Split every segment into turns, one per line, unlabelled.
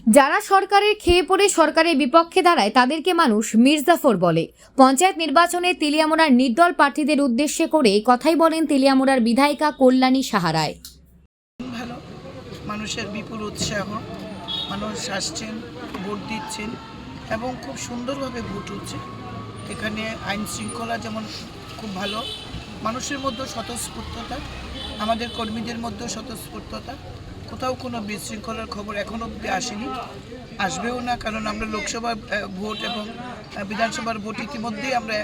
যারা সরকারের খেয়ে পড়ে সরকারের বিপক্ষে দাঁড়ায় তাদেরকে মানুষ মির্জাফর বলে। পঞ্চায়েত নির্বাচনে তেলিয়ামুড়ার নির্দল প্রার্থীদের উদ্দেশ্যে করে কথাই বলেন তেলিয়ামুড়ার বিধায়িকা কল্যাণী সাহা রায়।
ভালো, মানুষের বিপুল উৎসাহ, মানুষ আসছেন, ভোট দিচ্ছেন এবং খুব সুন্দরভাবে ভোট হচ্ছে। এখানে আইন শৃঙ্খলা যেমন খুব ভালো, মানুষের মধ্যে স্বতঃস্ফূর্ততা, আমাদের কর্মীদের মধ্যে স্বতঃস্ফূর্ততা, কোথাও কোনো বিশৃঙ্খলার খবর এখনও অবধি আসেনি, আসবেও না। কারণ আমরা লোকসভা ভোট এবং বিধানসভার ভোট ইতিমধ্যেই আমরা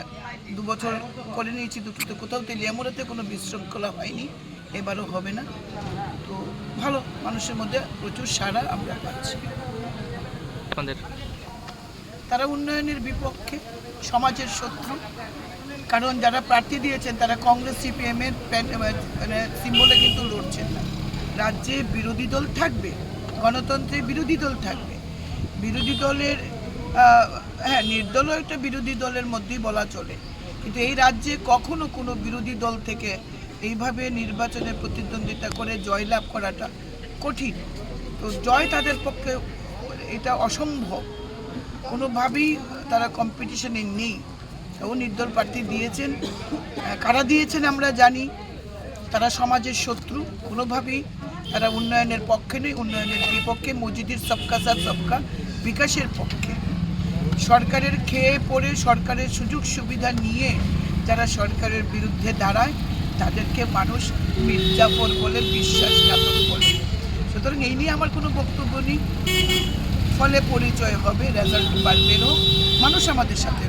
2 বছর করে নিয়েছি, দুটোতে কোথাও তেলিয়ামুড়াতে কোনো বিশৃঙ্খলা হয়নি, এবারও হবে না। তো ভালো, মানুষের মধ্যে প্রচুর সাড়া আমরা পাচ্ছি। তারা উন্নয়নের বিপক্ষে, সমাজের শত্রু। কারণ যারা প্রার্থী দিয়েছেন তারা কংগ্রেস সিপিএমের মানে সিম্বলে কিন্তু লড়ছেন না। রাজ্যে বিরোধী দল থাকবে, গণতন্ত্রে বিরোধী দল থাকবে। বিরোধী দলের হ্যাঁ, নির্দলও একটা বিরোধী দলের মধ্যেই বলা চলে, কিন্তু এই রাজ্যে কখনো কোনো বিরোধী দল থেকে এইভাবে নির্বাচনে প্রতিদ্বন্দ্বিতা করে জয়লাভ করাটা কঠিন। তো জয় তাদের পক্ষে এটা অসম্ভব, কোনোভাবেই তারা কম্পিটিশনে নেই। ও নির্দল প্রার্থী দিয়েছেন, কারা দিয়েছেন আমরা জানি। তারা সমাজের শত্রু, কোনোভাবেই তারা উন্নয়নের পক্ষে নেই, উন্নয়নের বিপক্ষে, মসজিদের সবকা সাথ সবকা বিকাশের পক্ষে। সরকারের খেয়ে পড়ে সরকারের সুযোগ সুবিধা নিয়ে যারা সরকারের বিরুদ্ধে দাঁড়ায় তাদেরকে মানুষ মির্জাফর বলে, বিশ্বাসঘাতক বলে। সুতরাং এই নিয়ে আমার কোনো বক্তব্য নেই। ফলে পরিচয় হবে, রেজাল্ট বেরো, মানুষ আমাদের সাথে।